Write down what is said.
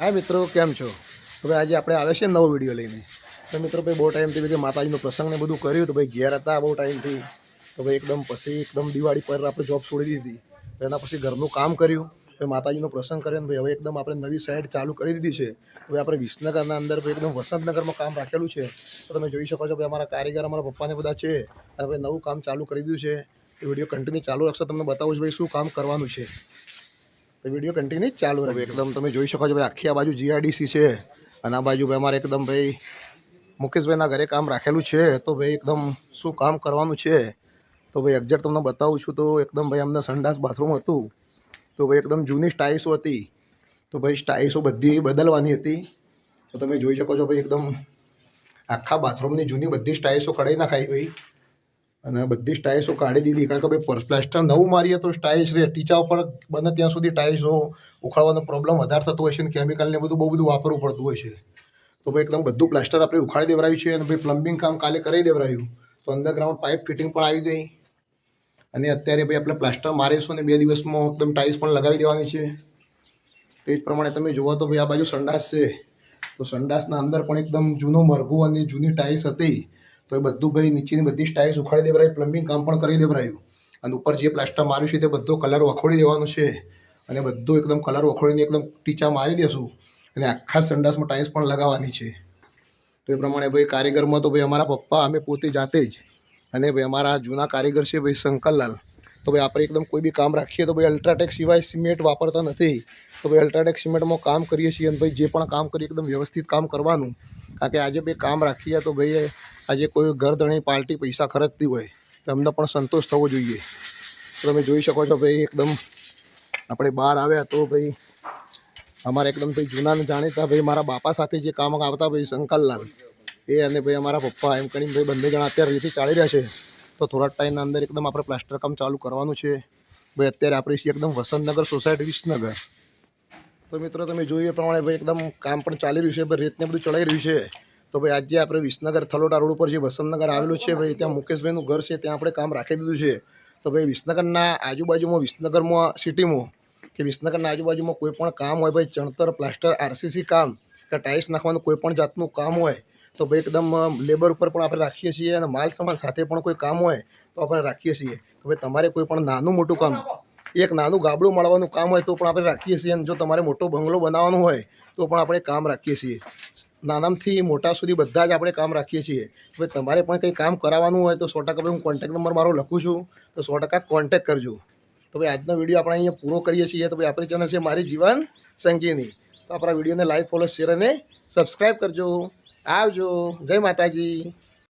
હા મિત્રો, કેમ છો? તો ભાઈ આજે આપણે આવે છે નવો વિડીયો લઈને. તો મિત્રો ભાઈ બહુ ટાઈમથી પછી માતાજીનો પ્રસંગ ને બધું કર્યું તો ભાઈ ઘેર હતા બહુ ટાઈમથી. તો ભાઈ એકદમ દિવાળી પર આપણે જોબ છોડી દીધી. તો એના પછી ઘરનું કામ કર્યું, તો માતાજીનો પ્રસંગ કર્યો ને ભાઈ હવે એકદમ આપણે નવી સાઈડ ચાલુ કરી દીધી છે. તો ભાઈ આપણે વિસનગરના અંદર ભાઈ એકદમ વસંતનગરમાં કામ રાખેલું છે. તો તમે જોઈ શકો છો ભાઈ અમારા કારીગર અમારા પપ્પાને બધા છે. અને ભાઈ નવું કામ ચાલુ કરી દીધું છે. એ વિડીયો કન્ટિન્યુ ચાલુ રાખશો તમને બતાવું છું ભાઈ શું કામ કરવાનું છે. તો વિડીયો કન્ટિન્યુ ચાલુ રહે. એકદમ તમે જોઈ શકો છો ભાઈ આખી આ બાજુ જીઆઈડીસી છે અને આ બાજુ ભાઈ અમારે એકદમ ભાઈ મુકેશભાઈના ઘરે કામ રાખેલું છે. તો ભાઈ એકદમ શું કામ કરવાનું છે તો ભાઈ એક્ઝેક્ટ તમને બતાવું છું. તો એકદમ ભાઈ અમને સંડાસ બાથરૂમ હતું તો ભાઈ એકદમ જૂની સ્ટાઇલ્સો હતી. તો ભાઈ સ્ટાઇલ્સો બધી બદલવાની હતી. તો તમે જોઈ શકો છો ભાઈ એકદમ આખા બાથરૂમની જૂની બધી સ્ટાઇલ્સો કઢાઈ નાખાઈ ભાઈ અને બધી સ્ટાઇલ્સો કાઢી દીધી. કારણ કે ભાઈ પ્લાસ્ટર નવું મારીએ તો સ્ટાઇલ્સ રહે, ટીચા ઉપર બને ત્યાં સુધી ટાઇલ્સો ઉખાડવાનો પ્રોબ્લેમ વધારે થતો હોય છે અને કેમિકલને બધું બહુ બધું વાપરવું પડતું હોય છે. તો ભાઈ એકદમ બધું પ્લાસ્ટર આપણે ઉખાડી દેવરાયું છે અને ભાઈ પ્લમ્બિંગ કામ કાલે કરી દેવરાયું. તો અંડરગ્રાઉન્ડ પાઇપ ફિટિંગ પણ આવી ગઈ અને અત્યારે ભાઈ આપણે પ્લાસ્ટર મારીશું અને 2 દિવસમાં એકદમ ટાઇલ્સ પણ લગાવી દેવાની છે. તે જ પ્રમાણે તમે જુઓ તો ભાઈ આ બાજુ સંડાસ છે. તો સંડાસના અંદર પણ એકદમ જૂનું મરઘું અને જૂની ટાઇલ્સ હતી. તો એ બધું ભાઈ નીચેની બધી સ્ટાઇલ્સ ઉખાડી દેવરાયું, પ્લમ્બિંગ કામ પણ કરી દેવરાયું અને ઉપર જે પ્લાસ્ટર માર્યું છે તે બધો કલર વખોડી દેવાનો છે અને બધું એકદમ કલર વખોડીને એકદમ ટીચા મારી દેશું અને આખા સંડાસમાં ટાઇલ્સ પણ લગાવવાની છે. તો એ પ્રમાણે ભાઈ કારીગરમાં તો ભાઈ અમારા પપ્પા અમે પોતે જાતે જ અને ભાઈ અમારા જૂના કારીગર છે ભાઈ શંકરલાલ. તો ભાઈ આપણે એકદમ કોઈ બી કામ રાખીએ તો ભાઈ અલ્ટ્રાટેક સિવાય સિમેન્ટ વાપરતા નથી. તો ભાઈ અલ્ટ્રાટેક સિમેન્ટમાં કામ કરીએ છીએ અને ભાઈ જે પણ કામ કરીએ એકદમ વ્યવસ્થિત કામ કરવાનું. કારણ કે આજે ભાઈ કામ રાખીએ તો ભાઈ આજે કોઈ ઘરધણી પાર્ટી પૈસા ખર્ચતી હોય તો અમને પણ સંતોષ થવો જોઈએ. તો તમે જોઈ શકો છો ભાઈ એકદમ આપણે બહાર આવ્યા તો ભાઈ અમારે એકદમ ભાઈ જૂના જાણીતા ભાઈ મારા બાપા સાથે જે કામ આવતા ભાઈ શંકરલાલ એ અને ભાઈ અમારા પપ્પા એમ કરીને ભાઈ બંને જણા અત્યારે રીતિ ચાલી રહ્યા છે. તો થોડા ટાઈમના અંદર એકદમ આપણે પ્લાસ્ટર કામ ચાલુ કરવાનું છે. ભાઈ અત્યારે આપણે છીએ એકદમ વસંતનગર સોસાયટી વિસનગર. તો મિત્રો તમે જોઈએ એ પ્રમાણે ભાઈ એકદમ કામ પણ ચાલી રહ્યું છે, ભાઈ રેતને બધું ચડાઈ રહ્યું છે. તો ભાઈ આજે આપણે વિસનગર થલોટા રોડ ઉપર જે વસંતનગર આવેલું છે ભાઈ ત્યાં મુકેશભાઈનું ઘર છે ત્યાં આપણે કામ રાખી દીધું છે. તો ભાઈ વિસનગરના આજુબાજુમાં વિસનગરમાં સિટીમાં કે વિસનગરના આજુબાજુમાં કોઈ પણ કામ હોય ભાઈ ચણતર પ્લાસ્ટર આરસીસી કામ કે ટાઇલ્સ નાખવાનું કોઈ પણ જાતનું કામ હોય તો ભાઈ એકદમ લેબર ઉપર પણ આપણે રાખીએ છીએ અને માલ સામાન સાથે પણ કોઈ કામ હોય તો આપણે રાખીએ છીએ. તો ભાઈ તમારે કોઈ પણ નાનું મોટું કામ એક નાનું ગાબડું મળવાનું કામ હોય તો પણ આપણે રાખીએ છીએ અને જો તમારે મોટો બંગલો બનાવવાનો હોય તો પણ આપણે કામ રાખીએ છીએ. નાનાથી મોટા સુધી બધા જ આપણે કામ રાખીએ છીએ. ભાઈ તમારે પણ કંઈ કામ કરાવવાનું હોય તો 100% હું કોન્ટેક્ટ નંબર મારો લખું છું તો 100% કોન્ટેક્ટ કરજો. તો ભાઈ આજનો વિડીયો આપણે અહીંયા પૂરો કરીએ છીએ. તો ભાઈ આપણી ચેનલ છે મારી જીવન સંગીની. તો આપણા વિડીયોને લાઈક ફોલો શેર અને સબસ્ક્રાઈબ કરજો. આવજો. જય માતાજી.